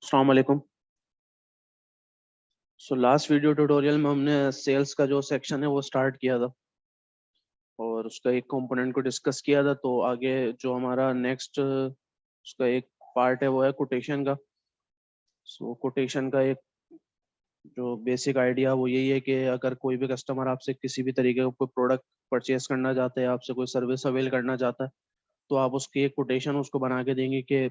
अस्सलाम वालेकुम। Last video tutorial में हमने सेल्स का जो सेक्शन है वो स्टार्ट किया था और उसका एक कंपोनेंट को डिस्कस किया था। तो आगे जो हमारा नेक्स्ट उसका एक पार्ट है वो है कोटेशन का। कोटेशन का एक जो बेसिक आइडिया वो यही है कि अगर कोई भी कस्टमर आपसे किसी भी तरीके का कोई प्रोडक्ट परचेज करना चाहता है, आपसे कोई सर्विस अवेल करना चाहता है, तो आप उसकी एक कोटेशन उसको बना के देंगे कि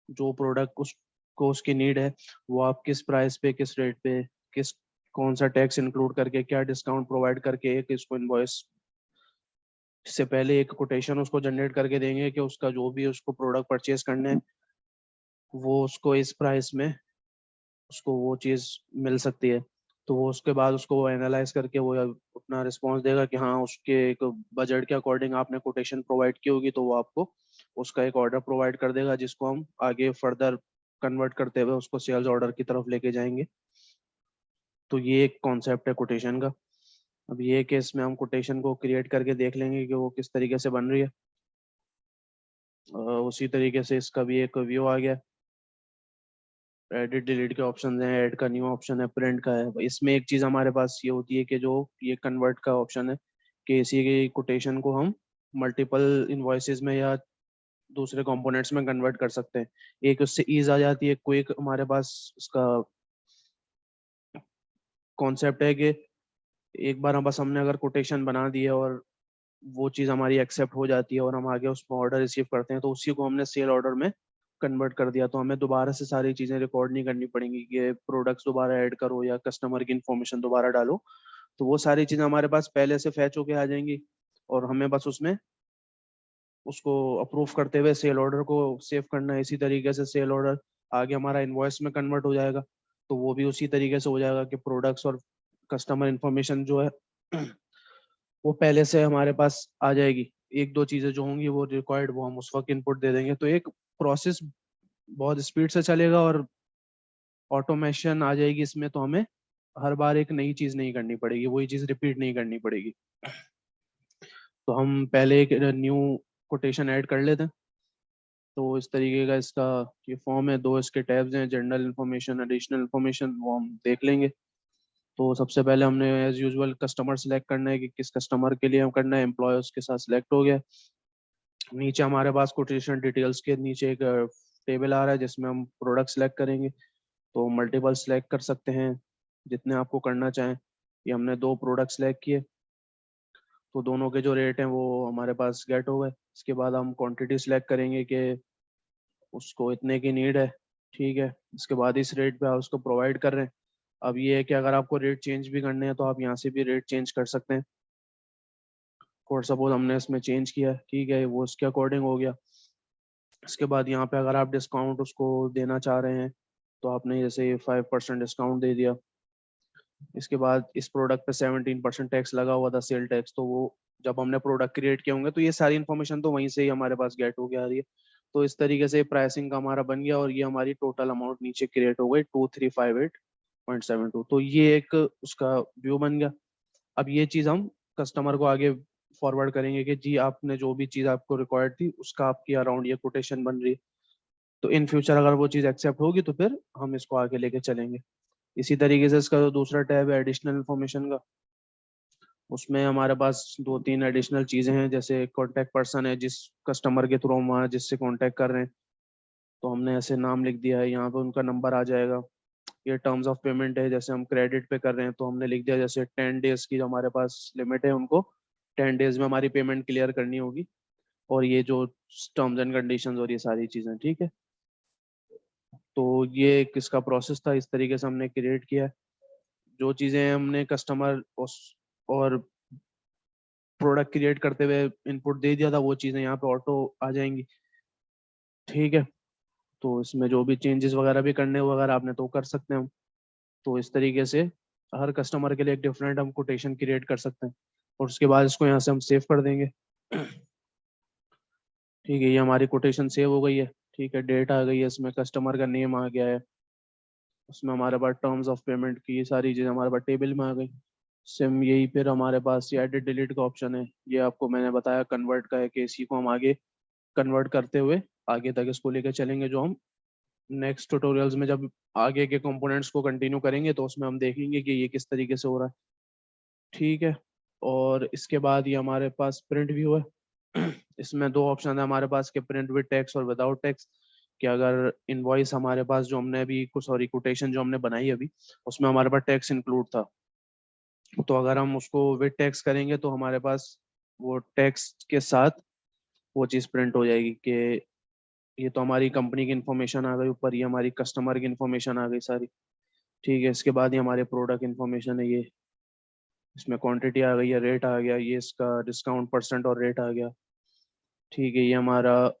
जो प्रोडक्ट उसको उसकी नीड है वो आप किस प्राइस पे, किस रेट पे, किस कौन सा टैक्स इंक्लूड करके, क्या डिस्काउंट प्रोवाइड करके एक इसको इनवॉइस से पहले एक कोटेशन उसको जनरेट करके देंगे कि उसका जो भी उसको प्रोडक्ट परचेज करने हैं वो उसको इस प्राइस में उसको वो चीज़ मिल सकती है। तो वो उसके बाद उसको वो एनालाइज करके वो अपना रिस्पॉन्स देगा कि हाँ उसके एक बजट के अकॉर्डिंग आपने कोटेशन प्रोवाइड की होगी, तो वो आपको उसका एक ऑर्डर प्रोवाइड कर देगा जिसको हम आगे फर्दर कन्वर्ट करते हुए उसको सेल्स ऑर्डर की तरफ लेके जाएंगे। तो ये एक कॉन्सेप्ट है कोटेशन का। अब ये केस में हम कोटेशन को क्रिएट करके देख लेंगे कि वो किस तरीके से बन रही है। उसी तरीके से इसका भी एक व्यू आ गया। एडिट डिलीट के ऑप्शन हैं, ऐड का न्यू ऑप्शन है, प्रिंट का है। इसमें एक चीज़ हमारे पास ये होती है कि जो ये कन्वर्ट का ऑप्शन है कि इसी की कोटेशन को हम मल्टीपल इन्वॉइसेस में या दूसरे कंपोनेंट्स में कन्वर्ट कर सकते हैं। एक उससे ईज आ जाती है, क्विक हमारे पास उसका कॉन्सेप्ट है कि एक बार हम बस हमने अगर कोटेशन बना दी है और वो चीज़ हमारी एक्सेप्ट हो जाती है और हम आगे उसमें ऑर्डर रिसीव करते हैं, तो उसी को हमने सेल ऑर्डर में कन्वर्ट कर दिया, तो हमें दोबारा से सारी चीज़ें रिकॉर्ड नहीं करनी पड़ेंगी कि प्रोडक्ट्स दोबारा ऐड करो या कस्टमर की इन्फॉर्मेशन दोबारा डालो। तो वो सारी चीज़ें हमारे पास पहले से फैच होके आ जाएंगी और हमें बस उसमें उसको अप्रूव करते हुए सेल ऑर्डर को सेव करना है। इसी तरीके से सेल ऑर्डर आगे हमारा इनवॉइस में कन्वर्ट हो जाएगा, तो वो भी उसी तरीके से हो जाएगा कि प्रोडक्ट्स और कस्टमर इन्फॉर्मेशन जो है वो पहले से हमारे पास आ जाएगी। एक दो चीजें जो होंगी वो रिक्वायर्ड वो हम उस वक्त इनपुट दे देंगे, तो एक प्रोसेस बहुत स्पीड से चलेगा और ऑटोमेशन आ जाएगी इसमें। तो हमें हर बार एक नई चीज नहीं करनी पड़ेगी, वही चीज रिपीट नहीं करनी पड़ेगी। तो हम पहले एक न्यू कोटेशन ऐड कर लेते हैं। तो इस तरीके का इसका ये फॉर्म है, दो इसके टैब्स हैं, जनरल इन्फॉर्मेशन, एडिशनल इन्फॉर्मेशन, वो हम देख लेंगे। तो सबसे पहले हमने एज यूजुअल कस्टमर सेलेक्ट करना है कि किस कस्टमर के लिए हम करना है। एम्प्लॉय उसके साथ सिलेक्ट हो गया। नीचे हमारे पास कोटेशन डिटेल्स के नीचे एक टेबल आ रहा है जिसमें हम प्रोडक्ट सेलेक्ट करेंगे। तो मल्टीपल सेलेक्ट कर सकते हैं जितने आपको करना चाहें। ये हमने दो प्रोडक्ट सेलेक्ट किए, तो दोनों के जो रेट हैं वो हमारे पास गेट हो गए। इसके बाद हम क्वांटिटी सेलेक्ट करेंगे कि उसको इतने की नीड है, ठीक है। इसके बाद इस रेट पे आप उसको प्रोवाइड कर रहे हैं। अब ये है कि अगर आपको रेट चेंज भी करने हैं तो आप यहाँ से भी रेट चेंज कर सकते हैं। फॉर सपोज हमने इसमें चेंज किया, ठीक है, वो उसके अकॉर्डिंग हो गया। इसके बाद यहाँ पे अगर आप डिस्काउंट उसको देना चाह रहे हैं तो आपने जैसे 5% डिस्काउंट दे दिया। इसके बाद इस प्रोडक्ट पे 17% टैक्स लगा हुआ था, सेल टैक्स, तो वो जब हमने प्रोडक्ट क्रिएट किए होंगे तो ये सारी इन्फॉर्मेशन तो वहीं से ही हमारे पास गेट हो गया आ रही है। तो इस तरीके से प्राइसिंग का हमारा बन गया और ये हमारी टोटल अमाउंट नीचे क्रिएट हो गई 2358.72। तो ये एक उसका व्यू बन गया। अब ये चीज़ हम कस्टमर को आगे फॉरवर्ड करेंगे कि जी आपने जो भी चीज़ आपको रिक्वायर्ड थी उसका आपकी अराउंड ये कोटेशन बन रही है। तो इन फ्यूचर अगर वो चीज़ एक्सेप्ट होगी तो फिर हम इसको आगे लेके चलेंगे। इसी तरीके से इसका जो दूसरा टैब है एडिशनल इन्फॉर्मेशन का, उसमें हमारे पास दो तीन एडिशनल चीज़ें हैं। जैसे कॉन्टैक्ट पर्सन है, जिस कस्टमर के थ्रू हम वहाँ जिससे कॉन्टैक्ट कर रहे हैं, तो हमने ऐसे नाम लिख दिया है, यहाँ पे उनका नंबर आ जाएगा। ये टर्म्स ऑफ पेमेंट है, जैसे हम क्रेडिट पे कर रहे हैं तो हमने लिख दिया जैसे 10 डेज की जो हमारे पास लिमिट है, उनको 10 डेज में हमारी पेमेंट क्लियर करनी होगी। और ये जो टर्म्स एंड कंडीशंस और ये सारी चीज़ें, ठीक है। तो ये एक इसका प्रोसेस था, इस तरीके से हमने क्रिएट किया है। जो चीज़ें हमने कस्टमर और प्रोडक्ट क्रिएट करते हुए इनपुट दे दिया था वो चीज़ें यहाँ पे ऑटो आ जाएंगी, ठीक है। तो इसमें जो भी चेंजेस वगैरह भी करने वगैरह आपने तो कर सकते हैं हम। तो इस तरीके से हर कस्टमर के लिए एक डिफरेंट हम कोटेशन क्रिएट कर सकते हैं और उसके बाद इसको यहाँ से हम सेव कर देंगे। ठीक है, ये हमारी कोटेशन सेव हो गई है। ठीक है, डेट आ गई है, इसमें कस्टमर का नेम आ गया है, उसमें हमारे पास टर्म्स ऑफ पेमेंट की ये सारी चीज़ें हमारे पास टेबल में आ गई। सिम यही फिर हमारे पास ये एडिट डिलीट का ऑप्शन है, ये आपको मैंने बताया कन्वर्ट का है कि इसी को हम आगे कन्वर्ट करते हुए आगे तक इसको लेकर चलेंगे जो हम नेक्स्ट ट्यूटोरियल्स में जब आगे के कंपोनेंट्स को कंटिन्यू करेंगे तो उसमें हम देखेंगे कि ये किस तरीके से हो रहा है। ठीक है। और इसके बाद ये हमारे पास प्रिंट व्यू है। इसमें दो ऑप्शन है हमारे पास के प्रिंट विद टेक्स्ट और विदाउट टेक्स्ट। कि अगर इनवॉइस हमारे पास जो हमने अभी कुछ, सॉरी, कोटेशन जो हमने बनाई अभी, उसमें हमारे पास टेक्स्ट इंक्लूड था। तो अगर हम उसको विद टेक्स्ट करेंगे तो हमारे पास वो टेक्स्ट के साथ वो चीज़ प्रिंट हो जाएगी कि ये तो हमारी कंपनी की इन्फॉर्मेशन आ गई ऊपर, ये हमारी कस्टमर की इन्फॉर्मेशन आ गई सारी। ठीक है। इसके बाद ये हमारे प्रोडक्ट इन्फॉर्मेशन है, ये इसमें क्वांटिटी आ गई है, रेट आ गया, ये इसका डिस्काउंट परसेंट और रेट आ गया। ठीक है। ये हमारा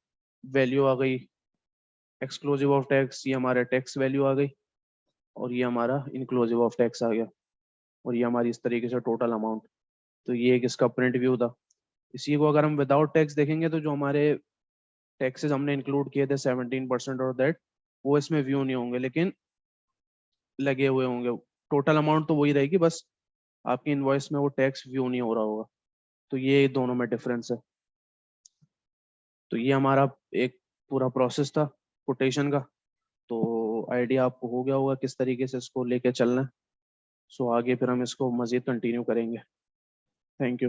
वैल्यू आ गई एक्सक्लूसिव ऑफ टैक्स, ये हमारा टैक्स वैल्यू आ गई, और ये हमारा इंक्लूसिव ऑफ टैक्स आ गया, और ये हमारी इस तरीके से टोटल अमाउंट। तो ये एक इसका प्रिंट व्यू था। इसी को अगर हम विदाउट टैक्स देखेंगे तो जो हमारे टैक्सेस हमने इंक्लूड किए थे 17% और दैट, वो इसमें व्यू नहीं होंगे, लेकिन लगे हुए होंगे। टोटल अमाउंट तो वही रहेगी, बस आपकी इनवॉइस में वो टैक्स व्यू नहीं हो रहा होगा। तो ये दोनों में डिफरेंस है। तो ये हमारा एक पूरा प्रोसेस था कोटेशन का। तो आइडिया आपको हो गया होगा किस तरीके से इसको लेके चलना है। सो आगे फिर हम इसको मज़ीद कंटिन्यू करेंगे। Thank you.